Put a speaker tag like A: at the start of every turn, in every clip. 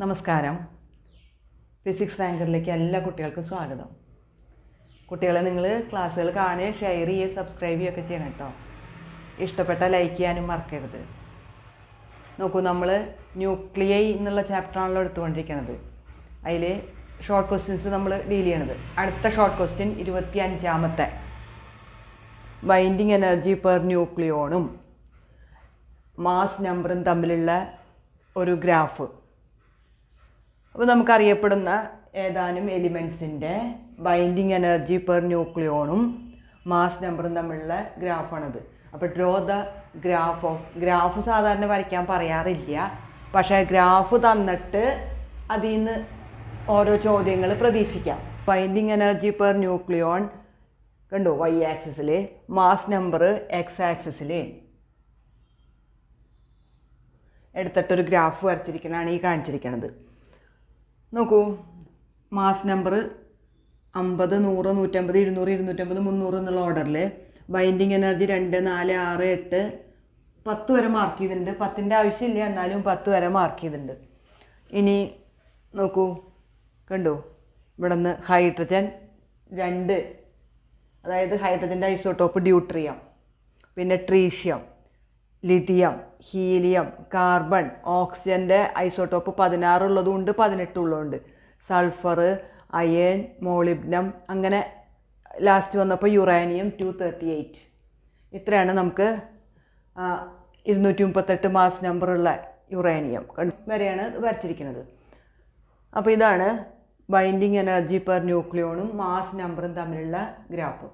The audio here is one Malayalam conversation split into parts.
A: നമസ്കാരം. ഫിസിക്സ് റാങ്കറിലേക്ക് എല്ലാ കുട്ടികൾക്കും സ്വാഗതം. കുട്ടികളെ നിങ്ങൾ ക്ലാസ്സുകൾ കാണുകയും ഷെയർ ചെയ്യുകയും സബ്സ്ക്രൈബ് ചെയ്യുകയൊക്കെ ചെയ്യണം കേട്ടോ. ഇഷ്ടപ്പെട്ട ലൈക്ക് ചെയ്യാനും മറക്കരുത്. നോക്കൂ, നമ്മൾ ന്യൂക്ലിയൈ എന്നുള്ള ചാപ്റ്ററാണല്ലോ എടുത്തുകൊണ്ടിരിക്കുന്നത്. അതിൽ ഷോർട്ട് ക്വസ്റ്റ്യൻസ് നമ്മൾ ഡീൽ ചെയ്യണത്. അടുത്ത ഷോർട്ട് ക്വസ്റ്റ്യൻ 25ാമത്തെ ബൈൻഡിങ് എനർജി പെർ ന്യൂക്ലിയോണും മാസ് നമ്പറും തമ്മിലുള്ള ഒരു ഗ്രാഫ്. അപ്പോൾ നമുക്കറിയപ്പെടുന്ന ഏതാനും എലിമെൻസിൻ്റെ ബൈൻഡിങ് എനർജി പെർ ന്യൂക്ലിയോണും മാസ് നമ്പറും തമ്മിലുള്ള ഗ്രാഫാണിത്. അപ്പോൾ ഡ്രോ ദ ഗ്രാഫ് സാധാരണ വരയ്ക്കാൻ പറയാറില്ല, പക്ഷേ ഗ്രാഫ് തന്നിട്ട് അതിൽ നിന്ന് ഓരോ ചോദ്യങ്ങൾ പ്രതീക്ഷിക്കാം. ബൈൻഡിങ് എനർജി പെർ ന്യൂക്ലിയോൺ കണ്ടു, വൈ ആക്സിസിൽ, മാസ് നമ്പർ എക്സ് ആക്സിസിൽ എടുത്തിട്ടൊരു ഗ്രാഫ് വരച്ചിരിക്കുന്നതാണ് ഈ കാണിച്ചിരിക്കുന്നത്. നോക്കൂ, മാസ് നമ്പർ 50, 100, 150, 200, 250, 300 എന്നുള്ള ഓർഡറിൽ ബൈൻഡിങ് എനർജി 2, 4, 6, 8, 10 വരെ മാർക്ക് ചെയ്തിട്ടുണ്ട്. 10ൻ്റെ ആവശ്യമില്ല, എന്നാലും 10 വരെ മാർക്ക് ചെയ്തിട്ടുണ്ട്. ഇനി നോക്കൂ, കണ്ടു, ഇവിടെ നിന്ന് ഹൈഡ്രജൻ 2, അതായത് ഹൈഡ്രജൻ്റെ ഐസോട്ടോപ്പ് ഡ്യൂട്രിയം, പിന്നെ ട്രീഷ്യം, ലിഥിയം, ഹീലിയം, കാർബൺ, ഓക്സിജൻ്റെ ഐസോട്ടോപ്പ് 16 ഉള്ളതുകൊണ്ട് 18 ഉള്ളതുകൊണ്ട്, സൾഫർ, അയേൺ, മോളിബ്ഡനം, അങ്ങനെ ലാസ്റ്റ് വന്നപ്പോൾ യുറാനിയം 238. ഇത്രയാണ് നമുക്ക് 238 മാസ് നമ്പറുള്ള യുറാനിയം വരെയാണ് വരച്ചിരിക്കുന്നത്. അപ്പോൾ ഇതാണ് ബൈൻഡിങ് എനർജി പെർ ന്യൂക്ലിയോണും മാസ് നമ്പറും തമ്മിലുള്ള ഗ്രാഫ്.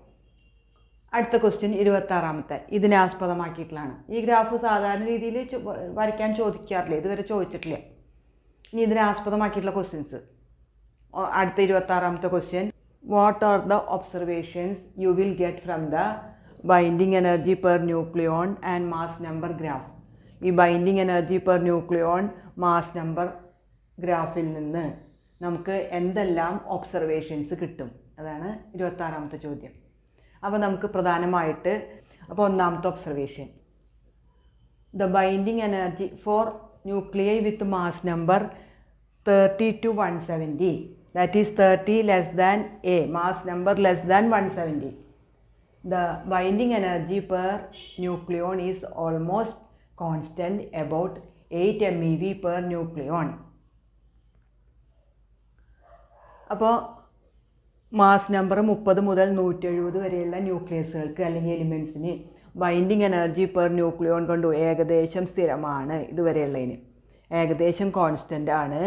A: അടുത്ത ക്വസ്റ്റ്യൻ 26ാമത്തെ ഇതിനെ ആസ്പദമാക്കിയിട്ടുള്ളതാണ്. ഈ ഗ്രാഫ് സാധാരണ രീതിയിൽ വരയ്ക്കാൻ ചോദിക്കാറില്ല, ഇതുവരെ ചോദിച്ചിട്ടില്ല. ഇനി ഇതിനെ ആസ്പദമാക്കിയിട്ടുള്ള ക്വസ്റ്റ്യൻസ്. അടുത്ത 26ാമത്തെ question, what are the observations you will get from the binding energy per nucleon and mass number graph. ഈ binding energy per nucleon mass number ഗ്രാഫിൽ നിന്ന് നമുക്ക് എന്തെല്ലാം ഒബ്സർവേഷൻസ് കിട്ടും? അതാണ് 26ാമത്തെ ചോദ്യം. അപ്പോൾ നമുക്ക് പ്രധാനമായിട്ട്, അപ്പോൾ ഒന്നാമത്തെ observation, the binding energy for nuclei with mass number 30 to 170, that is 30 less than A, mass number less than 170. The binding energy per nucleon is almost constant about 8 MeV per nucleon. അപ്പോൾ മാസ് നമ്പർ 30 മുതൽ 170 വരെയുള്ള ന്യൂക്ലിയസുകൾക്ക് അല്ലെങ്കിൽ എലിമെൻസിന് ബൈൻഡിങ് എനർജി പെർ ന്യൂക്ലിയോൺ കണ്ടു ഏകദേശം സ്ഥിരമാണ്. ഇതുവരെയുള്ളതിന് ഏകദേശം കോൺസ്റ്റൻ്റ് ആണ്.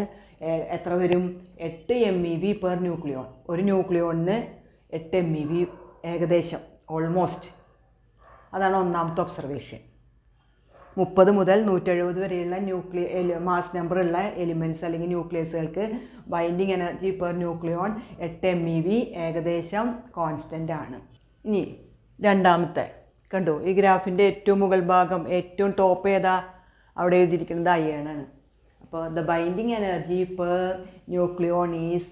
A: എത്ര വരും? 8 MeV പെർ ന്യൂക്ലിയോൺ. ഒരു ന്യൂക്ലിയോണിന് 8 MeV ഏകദേശം, ഓൾമോസ്റ്റ്. അതാണ് ഒന്നാമത്തെ ഒബ്സർവേഷൻ. 30 മുതൽ 170 വരെയുള്ള മാസ് നമ്പറുള്ള എലിമെൻറ്റ്സ് അല്ലെങ്കിൽ ന്യൂക്ലിയസുകൾക്ക് binding energy per nucleon 8 MeV ഏകദേശം കോൺസ്റ്റൻ്റ് ആണ്. ഇനി രണ്ടാമത്തെ കണ്ടു, ഈ ഗ്രാഫിൻ്റെ ഏറ്റവും മുകൾ ഭാഗം, ഏറ്റവും ടോപ്പ് ഏതാ? അവിടെ എഴുതിയിരിക്കുന്നത് അയേണാണ്. അപ്പോൾ the binding energy per nucleon is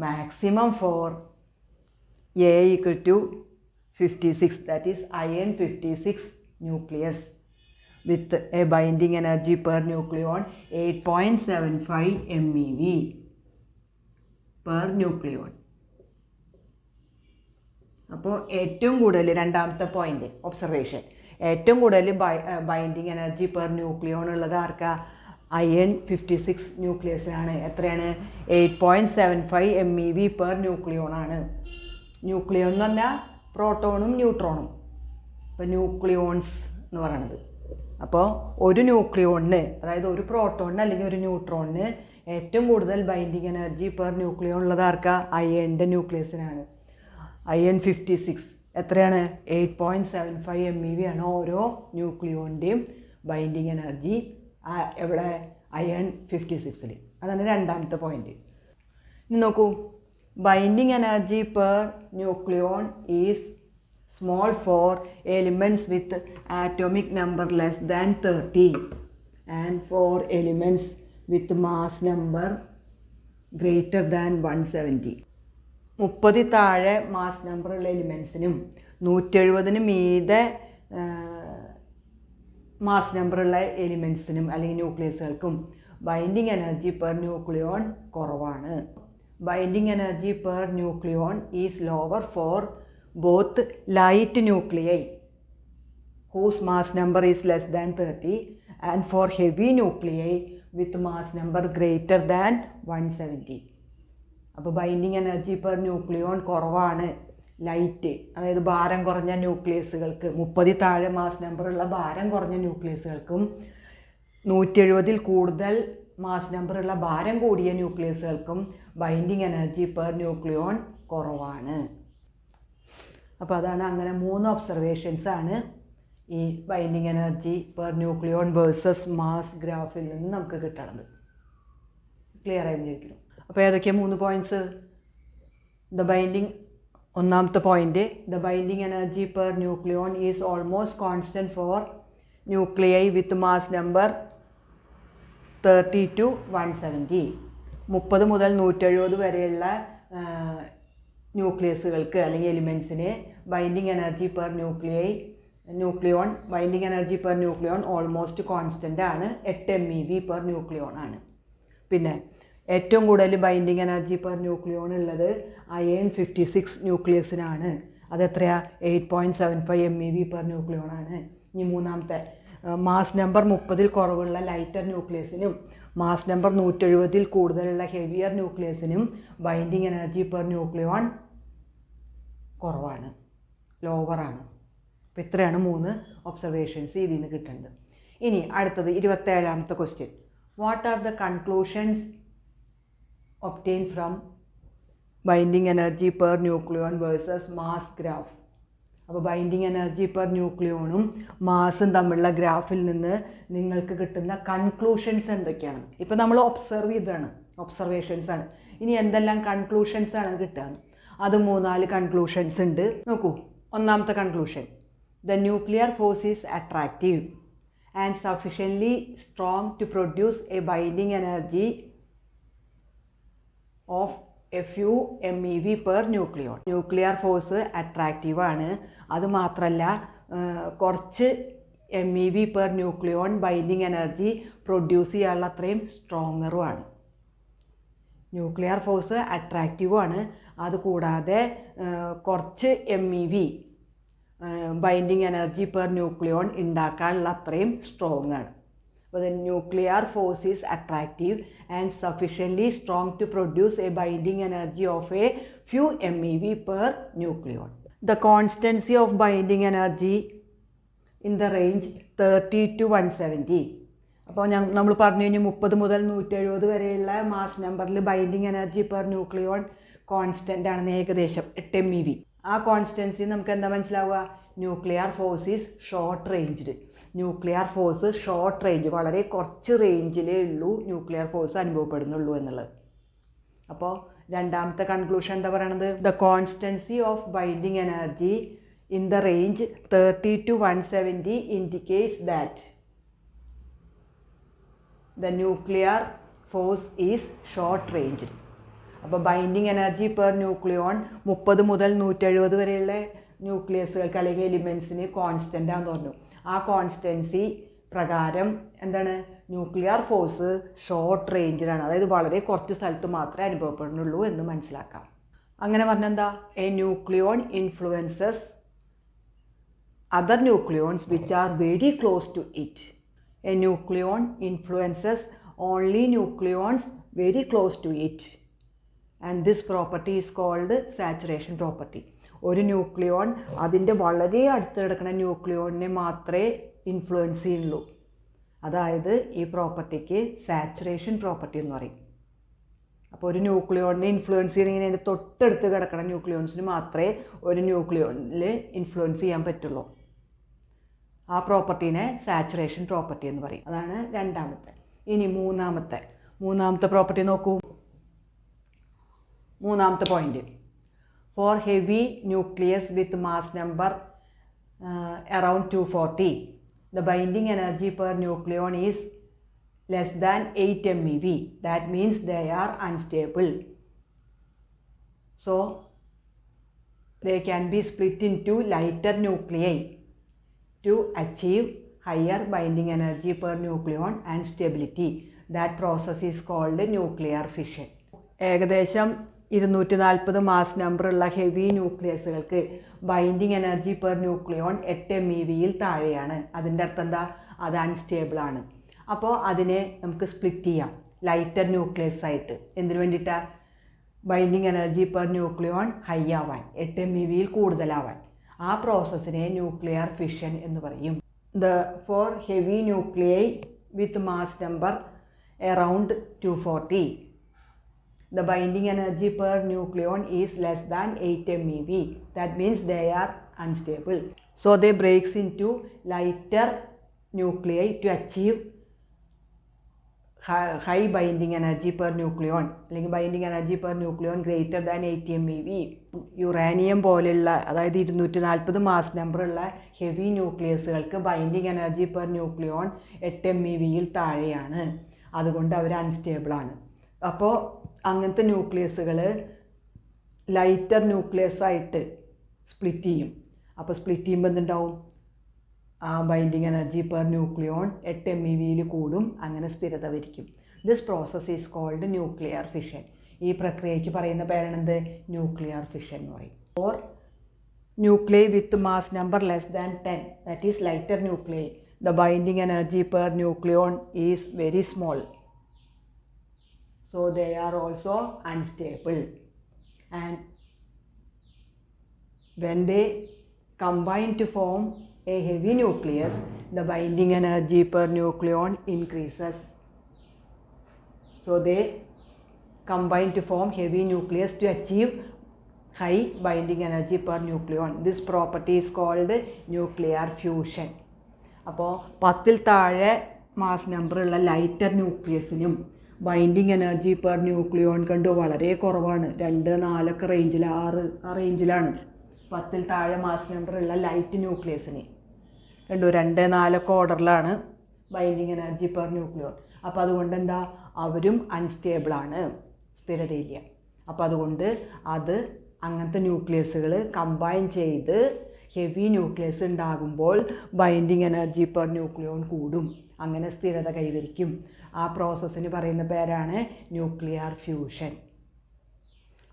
A: maximum for A equal to 56, that is iron 56 nucleus with a binding energy per nucleon 8.75 MeV per nucleon. അപ്പോൾ ഏറ്റവും കൂടുതൽ, രണ്ടാമത്തെ പോയിന്റ് ഒബ്സർവേഷൻ, ഏറ്റവും കൂടുതൽ ബൈൻഡിങ് എനർജി പെർ ന്യൂക്ലിയോൺ ഉള്ളത് ആർക്കാ? അയൺ 56 ന്യൂക്ലിയസിനാണ്. എത്രയാണ്? 8.75 MeV പെർ ന്യൂക്ലിയോൺ ആണ്. ന്യൂക്ലിയോൺ എന്ന് പറഞ്ഞാൽ പ്രോട്ടോണും ന്യൂട്രോണും, ഇപ്പോൾ ന്യൂക്ലിയോൺസ് എന്ന് പറയണത്. അപ്പോൾ ഒരു ന്യൂക്ലിയോണിന്, അതായത് ഒരു പ്രോട്ടോണിന് അല്ലെങ്കിൽ ഒരു ന്യൂട്രോണിന് ഏറ്റവും കൂടുതൽ ബൈൻഡിങ് എനർജി പെർ ന്യൂക്ലിയോൺ ഉള്ളത് ആർക്കാ? അയണിൻ്റെ ന്യൂക്ലിയസിനാണ്. അയൺ 56 എത്രയാണ്? 8.75 MeV ആണ് ഓരോ ന്യൂക്ലിയോണിൻ്റെയും ബൈൻഡിങ് എനർജി. എവിടെ? അയൺ 56ൽ. അതാണ് രണ്ടാമത്തെ പോയിന്റ്. ഇനി നോക്കൂ, binding energy per nucleon is small for elements with atomic number less than 30 and for elements with mass number greater than 170. 30 താഴെ മാസ് നമ്പറുള്ള എലിമെൻസിനും 170 മീതെ മാസ് നമ്പറുള്ള എലിമെൻസിനും അല്ലെങ്കിൽ ന്യൂക്ലിയസുകൾക്കും ബൈൻഡിങ് എനർജി പെർ ന്യൂക്ലിയോൺ കുറവാണ്. Binding energy per nucleon is lower for both light nuclei whose mass number is less than 30 and for heavy nuclei with mass number greater than 170. അപ്പോൾ ബൈൻഡിങ് എനർജി പെർ ന്യൂക്ലിയോൺ കുറവാണ് ലൈറ്റ്, അതായത് ഭാരം കുറഞ്ഞ ന്യൂക്ലിയസുകൾക്ക്. 30 താഴെ മാസ് നമ്പറുള്ള ഭാരം കുറഞ്ഞ ന്യൂക്ലിയസുകൾക്കും 170 കൂടുതൽ മാസ് നമ്പറുള്ള ഭാരം കൂടിയ ന്യൂക്ലിയസുകൾക്കും ബൈൻഡിങ് എനർജി പെർ ന്യൂക്ലിയോൺ കുറവാണ്. അപ്പോൾ അതാണ് അങ്ങനെ 3 ഒബ്സർവേഷൻസ് ആണ് ഈ binding energy per nucleon versus mass ഗ്രാഫിൽ നിന്ന് നമുക്ക് കിട്ടണത്. ക്ലിയർ ആയി വിചാരിക്കുന്നു. അപ്പോൾ ഏതൊക്കെയാണ് 3 പോയിൻറ്റ്സ്? ഒന്നാമത്തെ point, the binding energy per nucleon is almost constant for nuclei with mass number 30 to 170. 30 മുതൽ 170 വരെയുള്ള ന്യൂക്ലിയസുകൾക്ക് അല്ലെങ്കിൽ എലിമെൻസിന് binding energy per nucleon binding energy per nucleon almost constant ആണ്. 8 MeV പെർ ന്യൂക്ലിയോൺ ആണ്. പിന്നെ ഏറ്റവും കൂടുതൽ ബൈൻഡിങ് എനർജി പെർ ന്യൂക്ലിയോൺ ഉള്ളത് അയൺ 56 ന്യൂക്ലിയസിനാണ്. അതെത്രയാ? 8.75 MeV പെർ ന്യൂക്ലിയോൺ ആണ്. ഇനി മൂന്നാമത്തെ, മാസ് നമ്പർ 30 കുറവുള്ള ലൈറ്റർ ന്യൂക്ലിയസിനും മാസ് നമ്പർ 170 കൂടുതലുള്ള ഹെവിയർ ന്യൂക്ലിയസിനും ബൈൻഡിങ് എനർജി പെർ ന്യൂക്ലിയോൺ കുറവാണ്, ലോവറാണ്. അപ്പോൾ ഇത്രയാണ് 3 ഒബ്സർവേഷൻസ് ഇതിൽ നിന്ന് കിട്ടുന്നത്. ഇനി അടുത്തത് 27ാമത്തെ question. What are the conclusions obtain from binding energy per nucleon versus mass graph? അപ്പോൾ ബൈൻഡിങ് എനർജി പെർ ന്യൂക്ലിയോണും മാസും തമ്മിലുള്ള ഗ്രാഫിൽ നിന്ന് നിങ്ങൾക്ക് കിട്ടുന്ന കൺക്ലൂഷൻസ് എന്തൊക്കെയാണ്? ഇപ്പോൾ നമ്മൾ ഒബ്സർവ് ചെയ്തതാണ്, ഒബ്സർവേഷൻസ് ആണ്. ഇനി എന്തെല്ലാം കൺക്ലൂഷൻസ് ആണ് കിട്ടുക? അത് 3-4 കൺക്ലൂഷൻസ് ഉണ്ട്. നോക്കൂ. ഒന്നാമത്തെ conclusion, the nuclear force is attractive and sufficiently strong to produce a binding energy of a few MeV per nucleon. Nuclear force attractive ആണ്. അതുമാത്രമല്ല കുറച്ച് MeV per nucleon binding energy produce ചെയ്യാനുള്ള അത്രയും സ്ട്രോങ്ങറുമാണ്. ന്യൂക്ലിയർ ഫോഴ്സ് അട്രാക്റ്റീവ് ആണ്. അതുകൂടാതെ കുറച്ച് MeV binding energy per nucleon ഉണ്ടാക്കാനുള്ള അത്രയും സ്ട്രോങ് ആണ്. അപ്പോൾ the nuclear force is attractive and sufficiently strong to produce a binding energy of a few MeV per nucleon. The constancy of binding energy in the range 30 to 170. അപ്പോൾ നമ്മൾ പറഞ്ഞു കഴിഞ്ഞു 30 മുതൽ 170 വരെയുള്ള മാസ് നമ്പറിൽ binding energy per nucleon constant ആണെന്ന്, ഏകദേശം 8 MeV. ആ കോൺസ്റ്റൻസി നമുക്ക് എന്താ മനസ്സിലാവുക? Nuclear force is short ranged. Nuclear force short range, വളരെ കുറച്ച് റേഞ്ചിലേ ഉള്ളൂ ന്യൂക്ലിയർ ഫോഴ്സ് അനുഭവപ്പെടുന്നുള്ളൂ എന്നുള്ളത്. അപ്പോൾ രണ്ടാമത്തെ കൺക്ലൂഷൻ എന്താ പറയണത്? The constancy of binding energy in the range 30 to 170 indicates that the nuclear force is short ranged. അപ്പോൾ ബൈൻഡിങ് എനർജി പെർ ന്യൂക്ലിയോൺ 30 മുതൽ 170 വരെയുള്ള ന്യൂക്ലിയസുകൾക്ക് അല്ലെങ്കിൽ എലിമെൻസിന് കോൺസ്റ്റൻ്റ് ആണെന്ന് പറഞ്ഞു. ആ കോൺസ്റ്റൻസി പ്രകാരം എന്താണ്? ന്യൂക്ലിയർ ഫോഴ്സ് ഷോർട്ട് റേഞ്ചിലാണ്, അതായത് വളരെ കുറച്ച് സ്ഥലത്ത് മാത്രമേ അനുഭവപ്പെടുന്നുള്ളൂ എന്ന് മനസ്സിലാക്കാം. അങ്ങനെ പറഞ്ഞെന്താ? A nucleon influences other nucleons which are very close to it. A nucleon influences only nucleons very close to it and this property is called saturation property. ഒരു ന്യൂക്ലിയോൺ അതിൻ്റെ വളരെ അടുത്ത് കിടക്കുന്ന ന്യൂക്ലിയോണിനെ മാത്രമേ ഇൻഫ്ലുവൻസ് ചെയ്യുള്ളൂ. അതായത് ഈ പ്രോപ്പർട്ടിക്ക് സാച്ചുറേഷൻ പ്രോപ്പർട്ടി എന്ന് പറയും. അപ്പോൾ ഒരു ന്യൂക്ലിയോണിനെ ഇൻഫ്ലുവൻസ് ചെയ്യണമെങ്കിൽ അതിൻ്റെ തൊട്ടടുത്ത് കിടക്കുന്ന ന്യൂക്ലിയോൺസിന് മാത്രമേ ഒരു ന്യൂക്ലിയോണിൽ ഇൻഫ്ലുവൻസ് ചെയ്യാൻ പറ്റുള്ളൂ. ആ പ്രോപ്പർട്ടീനെ സാച്ചുറേഷൻ പ്രോപ്പർട്ടി എന്ന് പറയും. അതാണ് രണ്ടാമത്തെ. ഇനി മൂന്നാമത്തെ പ്രോപ്പർട്ടി നോക്കൂ. മൂന്നാമത്തെ point, four heavy nucleus with mass number around 240 the binding energy per nucleon is less than 8 MeV. That means they are unstable. So they can be split into lighter nuclei to achieve higher binding energy per nucleon and stability. That process is called nuclear fission. ഏകദേശം 240 മാസ് നമ്പറുള്ള ഹെവി ന്യൂക്ലിയസുകൾക്ക് binding energy per nucleon 8 MeV താഴെയാണ്. അതിൻ്റെ അർത്ഥം എന്താ? അത് അൺസ്റ്റേബിൾ ആണ്. അപ്പോൾ അതിനെ നമുക്ക് സ്പ്ലിറ്റ് ചെയ്യാം ലൈറ്റർ ന്യൂക്ലിയസ് ആയിട്ട്. എന്തിനു വേണ്ടിയിട്ടാണ്? Binding energy per nucleon high ആവാൻ, 8 MeV കൂടുതലാവാൻ. ആ പ്രോസസ്സിനെ ന്യൂക്ലിയർ ഫിഷൻ എന്ന് പറയും. Four heavy nuclei with mass number around 240, the binding energy per nucleon is less than 8 MeV. That means they are unstable. So they breaks into lighter nuclei to achieve high binding energy per nucleon, അല്ലെങ്കിൽ binding energy per nucleon greater than 8 MeV. Uranium പോലെയുള്ള, അതായത് 240 മാസ് നമ്പറുള്ള ഹെവി ന്യൂക്ലിയസുകൾക്ക് binding energy per nucleon 8 MeV താഴെയാണ്. അതുകൊണ്ട് അവർ അൺസ്റ്റേബിളാണ്. അപ്പോൾ അങ്ങനത്തെ ന്യൂക്ലിയസുകൾ ലൈറ്റർ ന്യൂക്ലിയസ് ആയിട്ട് സ്പ്ലിറ്റ് ചെയ്യും. അപ്പോൾ സ്പ്ലിറ്റ് ചെയ്യുമ്പോൾ എന്തുണ്ടാവും? ആ binding energy per nucleon 8 MeV കൂടും. അങ്ങനെ സ്ഥിരത വരിക്കും. This process is called nuclear fission. ഈ പ്രക്രിയയ്ക്ക് പറയുന്ന പേരാണെന്ത്? ന്യൂക്ലിയർ ഫിഷൻ എന്ന് പറയും. Or nuclei with mass number less than 10, that is lighter nuclei, the binding energy per nucleon is very small, so they are also unstable. And when they combine to form a heavy nucleus, the binding energy per nucleon increases. So they combine to form heavy nucleus to achieve high binding energy per nucleon. This property is called nuclear fusion. അപ്പോൾ 10ൽ താഴെ മാസ് നമ്പറുള്ള ലൈറ്റർ ന്യൂക്ലിയസിനും ബൈൻഡിങ് എനർജി പെർ ന്യൂക്ലിയോൺ കണ്ട് വളരെ കുറവാണ്. 2, 4 റേഞ്ചിൽ, 6 ആ റേഞ്ചിലാണ് 10ൽ താഴെ മാസ് നമ്പറുള്ള ലൈറ്റ് ന്യൂക്ലിയസിന്. 2, 4 ഓർഡറിലാണ് ബൈൻഡിങ് എനർജി പെർ ന്യൂക്ലിയോൺ. അപ്പോൾ അതുകൊണ്ട് എന്താ? അവരും അൺസ്റ്റേബിളാണ്, സ്ഥിരതയില്ല. അപ്പോൾ അതുകൊണ്ട് അങ്ങനത്തെ ന്യൂക്ലിയസുകൾ കമ്പൈൻ ചെയ്ത് ഹെവി ന്യൂക്ലിയസ് ഉണ്ടാകുമ്പോൾ ബൈൻഡിങ് എനർജി പെർ ന്യൂക്ലിയോൺ കൂടും. അങ്ങനെ സ്ഥിരത കൈവരിക്കും. ആ പ്രോസസ്സിന് പറയുന്ന പേരാണ് ന്യൂക്ലിയർ ഫ്യൂഷൻ.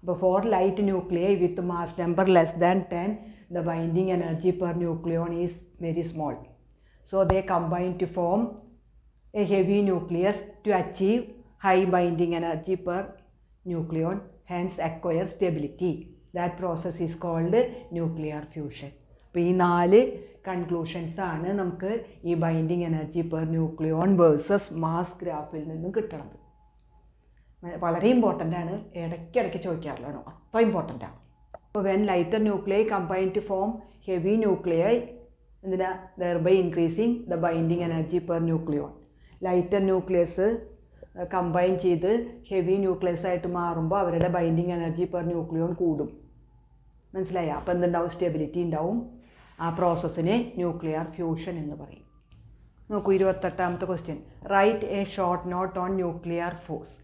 A: അപ്പോൾ for light nuclei with mass number less than 10, the binding energy per nucleon is very small. So they combine to form a heavy nucleus to achieve high binding energy per nucleon, hence acquire stability. That process is called nuclear fusion. അപ്പോൾ ഈ 4 കൺക്ലൂഷൻസ് ആണ് നമുക്ക് ഈ binding energy per nucleon versus mass ഗ്രാഫിൽ നിന്നും കിട്ടണത്. വളരെ ഇമ്പോർട്ടൻ്റ് ആണ്, ഇടയ്ക്കിടയ്ക്ക് ചോദിക്കാറുള്ളതാണ്, അത്ര ഇമ്പോർട്ടൻ്റ് ആണ്. അപ്പോൾ when lighter nuclei combine to form heavy nuclei, എന്തിനാ? Thereby increasing the binding energy per nucleon. Lighter nucleus combine ചെയ്ത് ഹെവി ന്യൂക്ലിയസ് ആയിട്ട് മാറുമ്പോൾ അവരുടെ ബൈൻഡിങ് എനർജി പെർ ന്യൂക്ലിയോൺ കൂടും. മനസ്സിലായ? അപ്പോൾ എന്തുണ്ടാവും? സ്റ്റെബിലിറ്റി ഉണ്ടാവും. ആ പ്രോസസ്സിനെ ന്യൂക്ലിയർ ഫ്യൂഷൻ എന്ന് പറയും. നോക്കൂ 28ാമത്തെ question. Write a short note on nuclear force.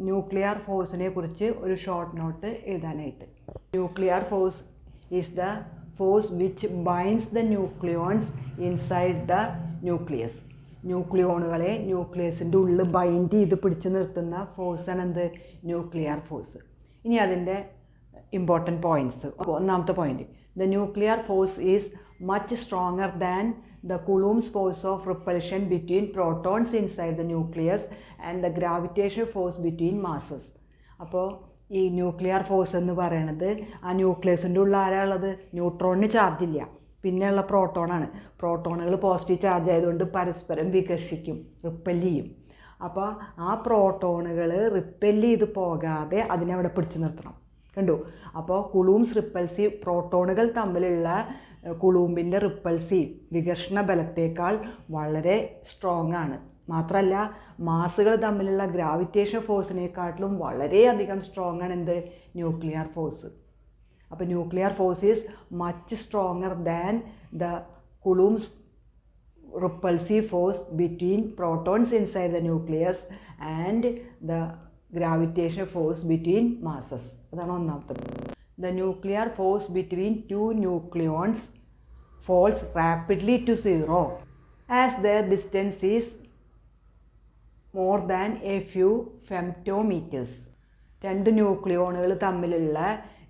A: Nuclear ഫോഴ്സിനെ കുറിച്ച് ഒരു ഷോർട്ട് നോട്ട് എഴുതാനായിട്ട്. Nuclear force is the force which binds the nucleons inside the nucleus. ന്യൂക്ലിയോണുകളെ ന്യൂക്ലിയസിൻ്റെ ഉള്ളിൽ ബൈൻഡ് ചെയ്ത് പിടിച്ചു നിർത്തുന്ന ഫോഴ്സാണ് എന്ത്? Nuclear force. ഇനി അതിൻ്റെ ഇമ്പോർട്ടൻറ്റ് പോയിൻറ്റ്സ്. ഒന്നാമത്തെ point, the nuclear force is much stronger than the Coulomb's force of repulsion between protons inside the nucleus and the gravitation force between masses. അപ്പോൾ ഈ ന്യൂക്ലിയർ ഫോഴ്സ് എന്ന് പറയണത് ആ ന്യൂക്ലിയസിൻ്റെ ഉള്ളിൽ ആരാ ഉള്ളത്? ന്യൂട്രോണിന് ചാർജില്ല, പിന്നെയുള്ള പ്രോട്ടോണാണ്. പ്രോട്ടോണുകൾ പോസിറ്റീവ് ചാർജ് ആയതുകൊണ്ട് പരസ്പരം വികർഷിക്കും, റിപ്പല് ചെയ്യും. അപ്പോൾ ആ പ്രോട്ടോണുകൾ റിപ്പല് ചെയ്ത് പോകാതെ അതിനെ അവിടെ പിടിച്ചു നിർത്തണം. കണ്ടു? അപ്പോൾ കുളൂംസ് റിപ്പൽസീവ്, പ്രോട്ടോണുകൾ തമ്മിലുള്ള കുളൂമ്പിൻ്റെ റിപ്പൽസീവ് വികർഷണ ബലത്തേക്കാൾ വളരെ സ്ട്രോങ് ആണ്. മാത്രമല്ല മാസുകൾ തമ്മിലുള്ള ഗ്രാവിറ്റേഷൻ ഫോഴ്സിനെക്കാട്ടിലും വളരെയധികം സ്ട്രോങ് ആണ് എന്ത്? Nuclear force. അപ്പോൾ nuclear force is much stronger than the Coulomb's repulsive force between protons inside the nucleus and the gravitation force between masses. അതാണ് ഒന്നാമത്തെ. The nuclear force between two nucleons falls rapidly to zero as their distance is more than a few femtometers. രണ്ട് ന്യൂക്ലിയോണുകൾ തമ്മിലുള്ള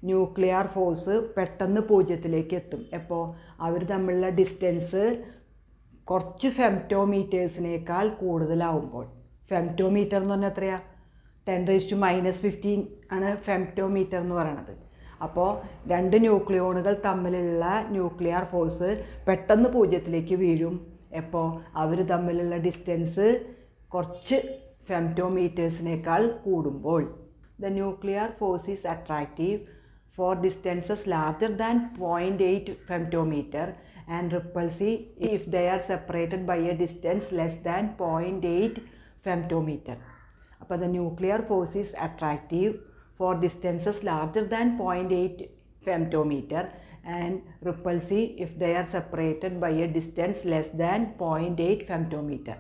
A: ന്യൂക്ലിയർ ഫോഴ്സ് പെട്ടെന്ന് പൂജ്യത്തിലേക്ക് എത്തും. എപ്പോൾ അവർ തമ്മിലുള്ള ഡിസ്റ്റൻസ് കുറച്ച് ഫെംറ്റോമീറ്റേഴ്സിനേക്കാൾ കൂടുതലാവുമ്പോൾ. ഫെംറ്റോമീറ്റർ എന്ന് പറഞ്ഞാൽ എത്രയാണ്? 10⁻⁻15 ആണ് ഫെംറ്റോമീറ്റർ എന്ന് പറയണത്. അപ്പോൾ രണ്ട് ന്യൂക്ലിയോണുകൾ തമ്മിലുള്ള ന്യൂക്ലിയർ ഫോഴ്സ് പെട്ടെന്ന് പൂജ്യത്തിലേക്ക് വീഴും. എപ്പോൾ അവർ തമ്മിലുള്ള ഡിസ്റ്റൻസ് കുറച്ച് ഫെംറ്റോമീറ്റേഴ്സിനേക്കാൾ കൂടുമ്പോൾ. The nuclear force is attractive for distances larger than 0.8 femtometer and repulsive if they are separated by a distance less than 0.8 femtometer. അപ്പോൾ the nuclear force is attractive for distances larger than 0.8 femtometer and repulsive if they are separated by a distance less than 0.8 femtometer.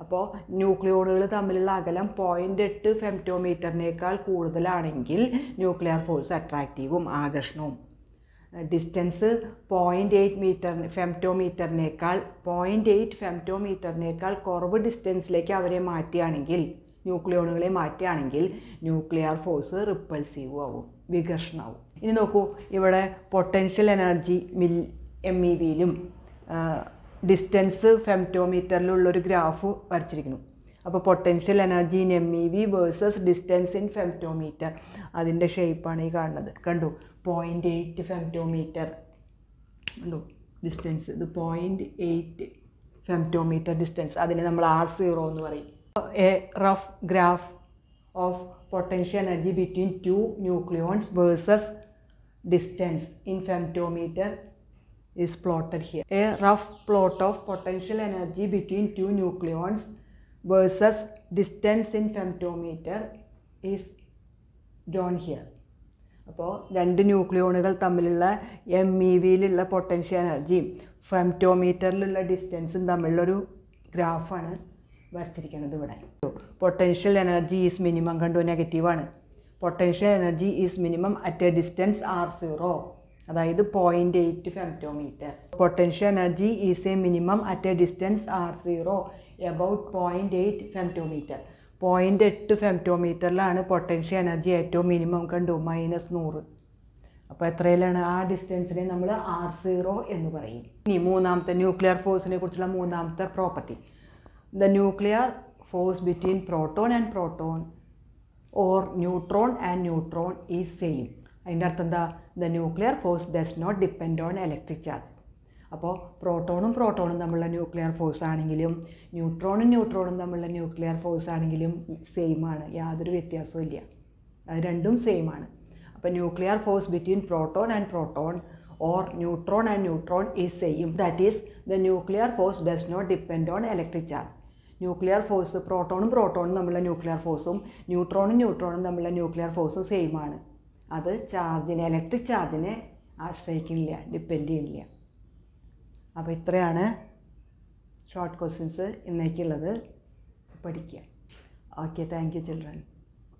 A: അപ്പോൾ ന്യൂക്ലിയോണുകൾ തമ്മിലുള്ള അകലം 0.8 ഫെംറ്റോമീറ്ററിനേക്കാൾ കൂടുതലാണെങ്കിൽ ന്യൂക്ലിയർ ഫോഴ്സ് അട്രാക്റ്റീവും ആകർഷണവും. ഡിസ്റ്റൻസ് 0.8 ഫെംറ്റോമീറ്ററിനേക്കാൾ 0.8 ഫെംറ്റോമീറ്ററിനേക്കാൾ കുറവ് ഡിസ്റ്റൻസിലേക്ക് അവരെ മാറ്റുകയാണെങ്കിൽ, ന്യൂക്ലിയോണുകളെ മാറ്റുകയാണെങ്കിൽ ന്യൂക്ലിയർ ഫോഴ്സ് റിപ്പൾസീവും ആവും, വികർഷണമാവും. ഇനി നോക്കൂ, ഇവിടെ പൊട്ടൻഷ്യൽ എനർജി MEVയിലും ഡിസ്റ്റൻസ് ഫെംറ്റോമീറ്ററിലുള്ളൊരു ഗ്രാഫ് വരച്ചിരിക്കുന്നു. അപ്പോൾ potential energy in MEV versus distance in femtometre, അതിൻ്റെ ഷേപ്പാണ് ഈ കാണുന്നത്. കണ്ടു, 0.8 ഫെംറ്റോമീറ്റർ കണ്ടു ഡിസ്റ്റൻസ്. ഇത് 0.8 ഫെംറ്റോമീറ്റർ ഡിസ്റ്റൻസ്, അതിനെ നമ്മൾ R0 എന്ന് പറയും. A rough graph of potential energy between two nucleons versus distance in femtometre is plotted here. A rough plot of potential energy between two nucleons versus distance in femtometer is drawn here. അപ്പോൾ രണ്ട് ന്യൂക്ലിയോണുകൾ തമ്മിലുള്ള MEVയിലുള്ള പൊട്ടൻഷ്യൽ എനർജിയും ഫെംറ്റോമീറ്ററിലുള്ള ഡിസ്റ്റൻസും തമ്മിലുള്ളൊരു ഗ്രാഫാണ് വരച്ചിരിക്കുന്നത് ഇവിടെ. പൊട്ടൻഷ്യൽ എനർജി ഈസ് മിനിമം, കണ്ടു നെഗറ്റീവാണ്. Potential energy is minimum at a distance R0, അതായത് 0.8 femtometre. Potential energy is a minimum at a distance R0 about 0.8 femtometre. 0.8 ഫെംറ്റോമീറ്ററിലാണ് പൊട്ടൻഷ്യൽ എനർജി ഏറ്റവും മിനിമം, കണ്ടു -100. അപ്പോൾ എത്രയിലാണ്? ആ ഡിസ്റ്റൻസിനെ നമ്മൾ R0 എന്ന് പറയും. ഇനി മൂന്നാമത്തെ ന്യൂക്ലിയർ ഫോഴ്സിനെ കുറിച്ചുള്ള മൂന്നാമത്തെ property, the nuclear force between proton and proton or neutron and neutron is same. അതിൻ്റെ അർത്ഥം എന്താ? The nuclear force does not depend on electric charge. അപ്പോൾ പ്രോട്ടോണും തമ്മിലുള്ള ന്യൂക്ലിയർ ഫോഴ്സ് ആണെങ്കിലും ന്യൂട്രോണും തമ്മിലുള്ള ന്യൂക്ലിയർ ഫോഴ്സ് ആണെങ്കിലും സെയിം ആണ്, യാതൊരു വ്യത്യാസവും ഇല്ല, അത് രണ്ടും സെയിം ആണ്. അപ്പോൾ nuclear force between proton and proton or neutron and neutron is same. That is the nuclear force does not depend on electric charge. Nuclear force പ്രോട്ടോണും തമ്മിലുള്ള ന്യൂക്ലിയർ ഫോഴ്സും ന്യൂട്രോണും തമ്മിലുള്ള ന്യൂക്ലിയർ ഫോഴ്സും സെയിം ആണ്. അത് ചാർജിനെ, ഇലക്ട്രിക് ചാർജിനെ ആശ്രയിക്കുന്നില്ല, ഡിപ്പെൻഡ് ചെയ്യുന്നില്ല. അപ്പോൾ ഇത്രയാണ് ഷോർട്ട് ക്വസ്റ്റ്യൻസ് ഇന്നേക്കുള്ളത്. പഠിക്കുക. Okay, thank you children.